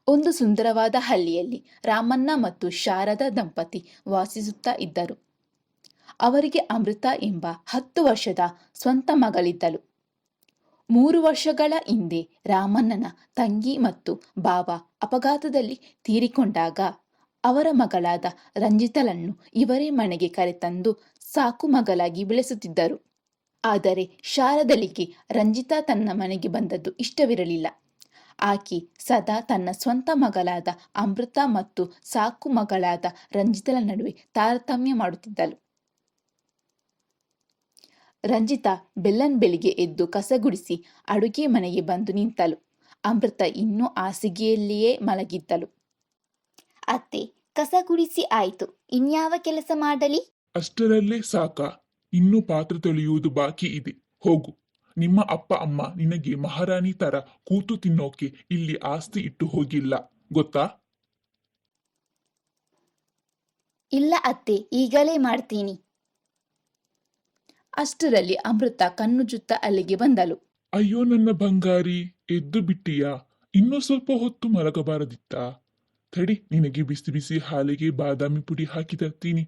ಒಂದು ಸುಂದರವಾದ ಹಳ್ಳಿಯಲ್ಲಿ ರಾಮಣ್ಣ ಮತ್ತು ಶಾರದಾ ದಂಪತಿ ವಾಸಿಸುತ್ತಾ ಇದ್ದರು. ಅವರಿಗೆ ಅಮೃತ ಎಂಬ 10 ವರ್ಷದ ಸ್ವಂತ ಮಗಳಿದ್ದಳು. 3 ವರ್ಷಗಳ ಹಿಂದೆ ರಾಮಣ್ಣನ ತಂಗಿ ಮತ್ತು ಬಾಬಾ ಅಪಘಾತದಲ್ಲಿ ತೀರಿಕೊಂಡಾಗ ಅವರ ಮಗಳಾದ ರಂಜಿತಳನ್ನು ಇವರೇ ಮನೆಗೆ ಕರೆತಂದು ಸಾಕು ಮಗಳಾಗಿ ಬೆಳೆಸುತ್ತಿದ್ದರು. ಆದರೆ ಶಾರದಳಿಗೆ ರಂಜಿತಾ ತನ್ನ ಮನೆಗೆ ಬಂದದ್ದು ಇಷ್ಟವಿರಲಿಲ್ಲ. ಆಕೆ ಸದಾ ತನ್ನ ಸ್ವಂತ ಮಗಳಾದ ಅಮೃತ ಮತ್ತು ಸಾಕು ಮಗಳಾದ ರಂಜಿತಳ ನಡುವೆ ತಾರತಮ್ಯ ಮಾಡುತ್ತಿದ್ದಳು. ರಂಜಿತಾ ಬೆಳ್ಳಂಬೆಳಿಗ್ಗೆ ಎದ್ದು ಕಸಗುಡಿಸಿ ಅಡುಗೆ ಮನೆಗೆ ಬಂದು ನಿಂತಳು. ಅಮೃತ ಇನ್ನೂ ಹಾಸಿಗೆಯಲ್ಲಿಯೇ ಮಲಗಿದ್ದಳು. ಅತ್ತೆ, ಕಸ ಗುಡಿಸಿ ಆಯ್ತು, ಇನ್ಯಾವ ಕೆಲಸ ಮಾಡಲಿ? ಅಷ್ಟರಲ್ಲೇ ಸಾಕ? ಇನ್ನೂ ಪಾತ್ರೆ ತೊಳೆಯುವುದು ಬಾಕಿ ಇದೆ. ಹೋಗು. ನಿಮ್ಮ ಅಪ್ಪ ಅಮ್ಮ ನಿನಗೆ ಮಹಾರಾಣಿ ತರ ಕೂತು ತಿನ್ನೋಕೆ ಇಲ್ಲಿ ಆಸ್ತಿ ಇಟ್ಟು ಹೋಗಿಲ್ಲ, ಗೊತ್ತಾ? ಇಲ್ಲ ಅತ್ತೆ, ಈಗಲೇ ಮಾಡ್ತೀನಿ. ಅಷ್ಟರಲ್ಲಿ ಅಮೃತ ಕಣ್ಣುಜುತ್ತ ಅಲ್ಲಿಗೆ ಬಂದಳು. ಅಯ್ಯೋ ನನ್ನ ಬಂಗಾರಿ, ಎದ್ದು ಬಿಟ್ಟಿಯಾ? ಇನ್ನೂ ಸ್ವಲ್ಪ ಹೊತ್ತು ಮಲಗಬಾರದಿತ್ತಾ? ತಡಿ, ನಿನಗೆ ಬಿಸಿ ಬಿಸಿ ಹಾಲಿಗೆ ಬಾದಾಮಿ ಪುಡಿ ಹಾಕಿ ತರ್ತೀನಿ.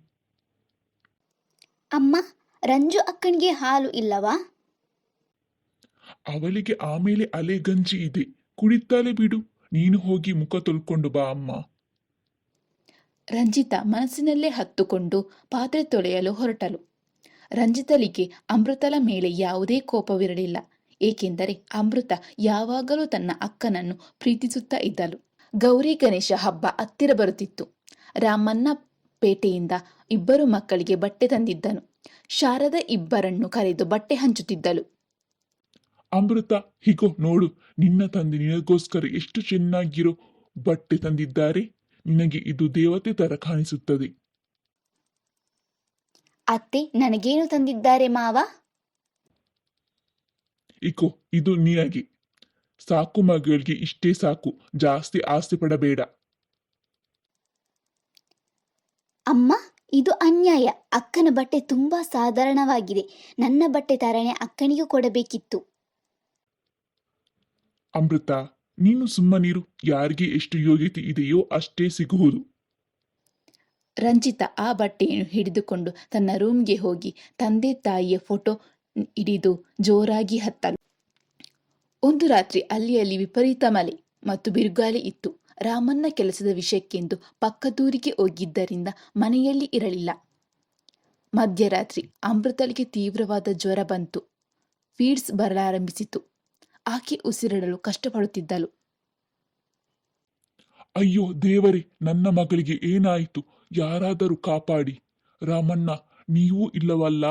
ಅಮ್ಮ, ರಂಜು ಅಕ್ಕನಿಗೆ ಹಾಲು ಇಲ್ಲವಾ? ಅವಳಿಗೆ ಆಮೇಲೆ ಅಲೆ ಗಂಜಿ ಇದೆ, ಕುಡಿತಾಳೆ ಬಿಡು. ನೀನು ಹೋಗಿ ಮುಖ ತೊಳ್ಕೊಂಡು ಬಾ ಅಮ್ಮ. ರಂಜಿತಾ ಮನಸ್ಸಿನಲ್ಲೇ ಹತ್ತುಕೊಂಡು ಪಾತ್ರೆ ತೊಳೆಯಲು ಹೊರಟಳು. ರಂಜಿತಳಿಗೆ ಅಮೃತಳ ಮೇಲೆ ಯಾವುದೇ ಕೋಪವಿರಲಿಲ್ಲ, ಏಕೆಂದರೆ ಅಮೃತ ಯಾವಾಗಲೂ ತನ್ನ ಅಕ್ಕನನ್ನು ಪ್ರೀತಿಸುತ್ತಾ ಇದ್ದಳು. ಗೌರಿ ಗಣೇಶ ಹಬ್ಬ ಹತ್ತಿರ ಬರುತ್ತಿತ್ತು. ರಾಮಣ್ಣ ಪೇಟೆಯಿಂದ 2 ಮಕ್ಕಳಿಗೆ ಬಟ್ಟೆ ತಂದಿದ್ದನು. ಶಾರದಾ ಇಬ್ಬರನ್ನು ಕರೆದು ಬಟ್ಟೆ ಹಂಚುತ್ತಿದ್ದಳು. ಅಮೃತ, ಹೀಗೋ ನೋಡು, ನಿನ್ನ ತಂದೆ ನಿನಗೋಸ್ಕರ ಎಷ್ಟು ಚೆನ್ನಾಗಿರೋ ಬಟ್ಟೆ ತಂದಿದ್ದಾರೆ. ನಿನಗೆ ಇದು ದೇವತೆ ತರ ಕಾಣಿಸುತ್ತದೆ. ಅತ್ತೆ, ನನಗೇನು ತಂದಿದ್ದಾರೆ ಮಾವ? ಇಕೋ, ಇದು ನಿನಗೆ. ಸಾಕು ಮಗಳಿಗೆ ಇಷ್ಟೇ ಸಾಕು, ಜಾಸ್ತಿ ಆಸೆ ಪಡಬೇಡ. ಅಮ್ಮ, ಇದು ಅನ್ಯಾಯ. ಅಕ್ಕನ ಬಟ್ಟೆ ತುಂಬಾ ಸಾಧಾರಣವಾಗಿದೆ. ನನ್ನ ಬಟ್ಟೆ ತರನೇ ಅಕ್ಕನಿಗೂ ಕೊಡಬೇಕಿತ್ತು. ಅಮೃತ, ನೀನು ಸುಮ್ಮನಿರು. ಯಾರಿಗೆ ಎಷ್ಟು ಯೋಗ್ಯತೆ ಇದೆಯೋ ಅಷ್ಟೇ ಸಿಗುವುದು. ರಂಜಿತಾ ಆ ಬಟ್ಟೆಯನ್ನು ಹಿಡಿದುಕೊಂಡು ತನ್ನ ರೂಮ್ಗೆ ಹೋಗಿ ತಂದೆ ತಾಯಿಯ ಫೋಟೋ ಹಿಡಿದು ಜೋರಾಗಿ ಹತ್ತಲು. ಒಂದು ರಾತ್ರಿ ಅಲ್ಲಿಯಲ್ಲಿ ವಿಪರೀತ ಮಳೆ ಮತ್ತು ಬಿರುಗಾಳಿ ಇತ್ತು. ರಾಮಣ್ಣ ಕೆಲಸದ ವಿಷಯಕ್ಕೆಂದು ಪಕ್ಕದೂರಿಗೆ ಹೋಗಿದ್ದರಿಂದ ಮನೆಯಲ್ಲಿ ಇರಲಿಲ್ಲ. ಮಧ್ಯರಾತ್ರಿ ಅಮೃತಳಿಗೆ ತೀವ್ರವಾದ ಜ್ವರ ಬಂತು. ಫೀಡ್ಸ್ ಬರಲಾರಂಭಿಸಿತು. ಆಕೆ ಉಸಿರಿಡಲು ಕಷ್ಟಪಡುತ್ತಿದ್ದಳು. ಅಯ್ಯೋ ದೇವರೇ, ನನ್ನ ಮಗಳಿಗೆ ಏನಾಯಿತು? ಯಾರಾದರೂ ಕಾಪಾಡಿ. ರಾಮಣ್ಣ, ನೀವೂ ಇಲ್ಲವಲ್ಲ?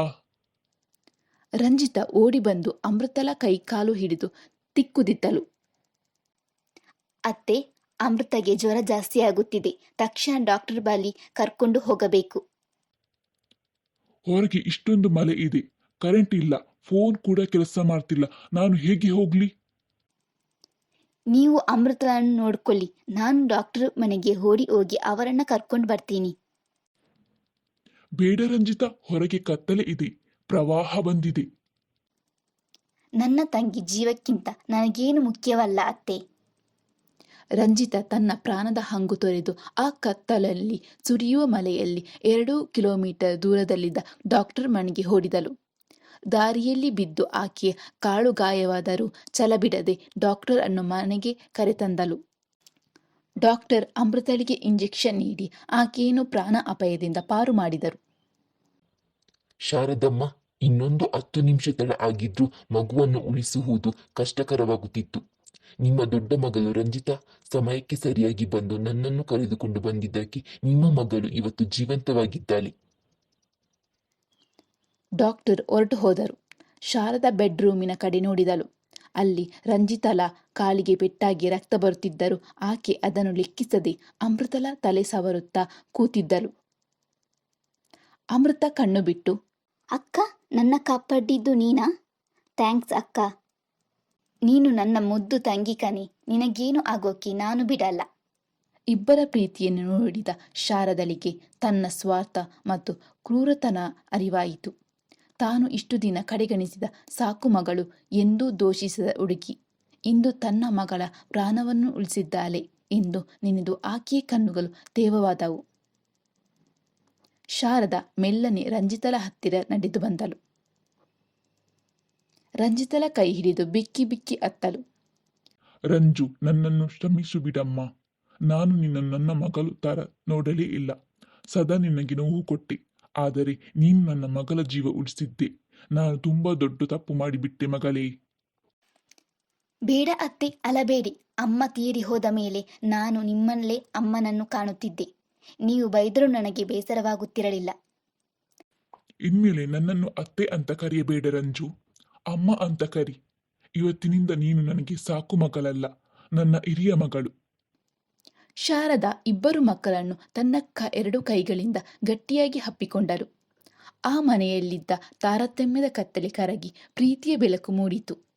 ರಂಜಿತಾ ಓಡಿ ಬಂದು ಅಮೃತಳ ಕೈಕಾಲು ಹಿಡಿದು ತಿಕ್ಕುದಿದ್ದಳು. ಅತ್ತೆ, ಅಮೃತಗೆ ಜ್ವರ ಜಾಸ್ತಿ ಆಗುತ್ತಿದೆ. ತಕ್ಷಣ ಡಾಕ್ಟರ್ ಬಳಿ ಕರ್ಕೊಂಡು ಹೋಗಬೇಕು. ಹೊರಗೆ ಇಷ್ಟೊಂದು ಮಳೆ ಇದೆ, ಕರೆಂಟ್ ಇಲ್ಲ, ಫೋನ್ ಕೂಡ ಕೆಲಸ ಮಾಡ್ತಿಲ್ಲ. ನಾನು ಹೇಗೆ ಹೋಗ್ಲಿ? ನೀವು ಅಮೃತಳನ್ನು ನೋಡ್ಕೊಳ್ಳಿ. ನಾನು ಡಾಕ್ಟರ್ ಮನೆಗೆ ಓಡಿ ಹೋಗಿ ಅವರನ್ನ ಕರ್ಕೊಂಡು ಬರ್ತೀನಿ. ಬೇಡ ರಂಜಿತಾ, ಹೊರಗೆ ಕತ್ತಲೆ ಇದೆ, ಪ್ರವಾಹ ಬಂದಿದೆ. ನನ್ನ ತಂಗಿ ಜೀವಕ್ಕಿಂತ ನನಗೇನು ಮುಖ್ಯವಲ್ಲ ಅತ್ತೆ. ರಂಜಿತಾ ತನ್ನ ಪ್ರಾಣದ ಹಂಗು ತೊರೆದು ಆ ಕತ್ತಲಲ್ಲಿ ಸುರಿಯುವ ಮಳೆಯಲ್ಲಿ 2 ಕಿಲೋಮೀಟರ್ ದೂರದಲ್ಲಿದ್ದ ಡಾಕ್ಟರ್ ಮನೆಗೆ ಓಡಿದಳು. ದಾರಿಯಲ್ಲಿ ಬಿದ್ದು ಆಕೆಯ ಕಾಲು ಗಾಯವಾದರೂ ಛಲಬಿಡದೆ ಡಾಕ್ಟರ್ ಅನ್ನು ಮನೆಗೆ ಕರೆತಂದಳು. ಡಾಕ್ಟರ್ ಅಮೃತಳಿಗೆ ಇಂಜೆಕ್ಷನ್ ನೀಡಿ ಆಕೆಯನ್ನು ಪ್ರಾಣ ಅಪಾಯದಿಂದ ಪಾರು ಮಾಡಿದರು. ಶಾರದಮ್ಮ, ಇನ್ನೊಂದು 10 ನಿಮಿಷ ತಡ ಆಗಿದ್ರೂ ಮಗುವನ್ನು ಉಳಿಸುವುದು ಕಷ್ಟಕರವಾಗುತ್ತಿತ್ತು. ನಿಮ್ಮ ದೊಡ್ಡ ಮಗಳು ರಂಜಿತಾ ಸಮಯಕ್ಕೆ ಸರಿಯಾಗಿ ಬಂದು ನನ್ನನ್ನು ಕರೆದುಕೊಂಡು ಬಂದಿದ್ದಕ್ಕೆ ನಿಮ್ಮ ಮಗಳು ಇವತ್ತು ಜೀವಂತವಾಗಿದ್ದಾಳೆ. ಡಾಕ್ಟರ್ ಹೊರಟು ಹೋದರು. ಶಾರದಾ ಬೆಡ್ರೂಮಿನ ಕಡೆ ನೋಡಿದಳು. ಅಲ್ಲಿ ರಂಜಿತಳ ಕಾಲಿಗೆ ಪೆಟ್ಟಾಗಿ ರಕ್ತ ಬರುತ್ತಿದ್ದರೂ ಆಕೆ ಅದನ್ನು ಲೆಕ್ಕಿಸದೆ ಅಮೃತಳ ತಲೆ ಸವರುತ್ತಾ ಕೂತಿದ್ದಳು. ಅಮೃತ ಕಣ್ಣು ಬಿಟ್ಟು, ಅಕ್ಕ, ನನ್ನ ಕಾಪಾಡಿದ್ದು ನೀನಾ? ಥ್ಯಾಂಕ್ಸ್ ಅಕ್ಕ. ನೀನು ನನ್ನ ಮುದ್ದು ತಂಗಿ ಕಣೆ. ನಿನಗೇನು ಆಗೋಕೆ ನಾನು ಬಿಡಲ್ಲ. ಇಬ್ಬರ ಪ್ರೀತಿಯನ್ನು ನೋಡಿದ ಶಾರದಳಿಗೆ ತನ್ನ ಸ್ವಾರ್ಥ ಮತ್ತು ಕ್ರೂರತನ ಅರಿವಾಯಿತು. ತಾನು ಇಷ್ಟು ದಿನ ಕಡೆಗಣಿಸಿದ ಸಾಕು ಮಗಳು ಎಂದೂ ದೋಷಿಸದ ಹುಡುಗಿ ಇಂದು ತನ್ನ ಮಗಳ ಪ್ರಾಣವನ್ನು ಉಳಿಸಿದ್ದಾಳೆ. ಎಂದು ನೆನೆದು ಆಕೆಯ ಕಣ್ಣುಗಳು ತೇವವಾದವು. ಶಾರದಾ ಮೆಲ್ಲನೆ ರಂಜಿತಳ ಹತ್ತಿರ ನಡೆದು ಬಂದಳು. ರಂಜಿತಳ ಕೈ ಹಿಡಿದು ಬಿಕ್ಕಿ ಬಿಕ್ಕಿ ಅತ್ತಳು. ರಂಜು, ನನ್ನನ್ನು ಕ್ಷಮಿಸು ಬಿಡಮ್ಮ. ನಾನು ನಿನ್ನನ್ನು ನನ್ನ ಮಗಳು ತರ ನೋಡಲೇ ಇಲ್ಲ. ಸದಾ ನಿನಗೆ ನೋವು ಕೊಟ್ಟೆ. ಆದರೆ ನೀನು ನನ್ನ ಮಗಳ ಜೀವ ಉಳಿಸಿದ್ದೆ. ನಾನು ತುಂಬಾ ದೊಡ್ಡ ತಪ್ಪು ಮಾಡಿಬಿಟ್ಟೆ ಮಗಳೇ. ಬೇಡ ಅತ್ತೆ, ಅಲಬೇಡಿ. ಅಮ್ಮ ತೀರಿ ಹೋದ ಮೇಲೆ ನಾನು ನಿಮ್ಮಲ್ಲೇ ಅಮ್ಮನನ್ನು ಕಾಣುತ್ತಿದ್ದೆ. ನೀವು ಬೈದರೂ ನನಗೆ ಬೇಸರವಾಗುತ್ತಿರಲಿಲ್ಲ. ಇನ್ಮೇಲೆ ನನ್ನನ್ನು ಅತ್ತೆ ಅಂತ ಕರೆಯಬೇಡ ರಂಜು, ಅಮ್ಮ ಅಂತ ಕರಿ. ಇವತ್ತಿನಿಂದ ನೀನು ನನಗೆ ಸಾಕು ಮಗಳಲ್ಲ, ನನ್ನ ಹಿರಿಯ ಮಗಳು. ಶಾರದಾ ಇಬ್ಬರು ಮಕ್ಕಳನ್ನು ತನ್ನ ಎರಡು ಕೈಗಳಿಂದ ಗಟ್ಟಿಯಾಗಿ ಹಪ್ಪಿಕೊಂಡರು. ಆ ಮನೆಯಲ್ಲಿದ್ದ ತಾರತಮ್ಯದ ಕತ್ತಲೆ ಕರಗಿ ಪ್ರೀತಿಯ ಬೆಳಕು ಮೂಡಿತು.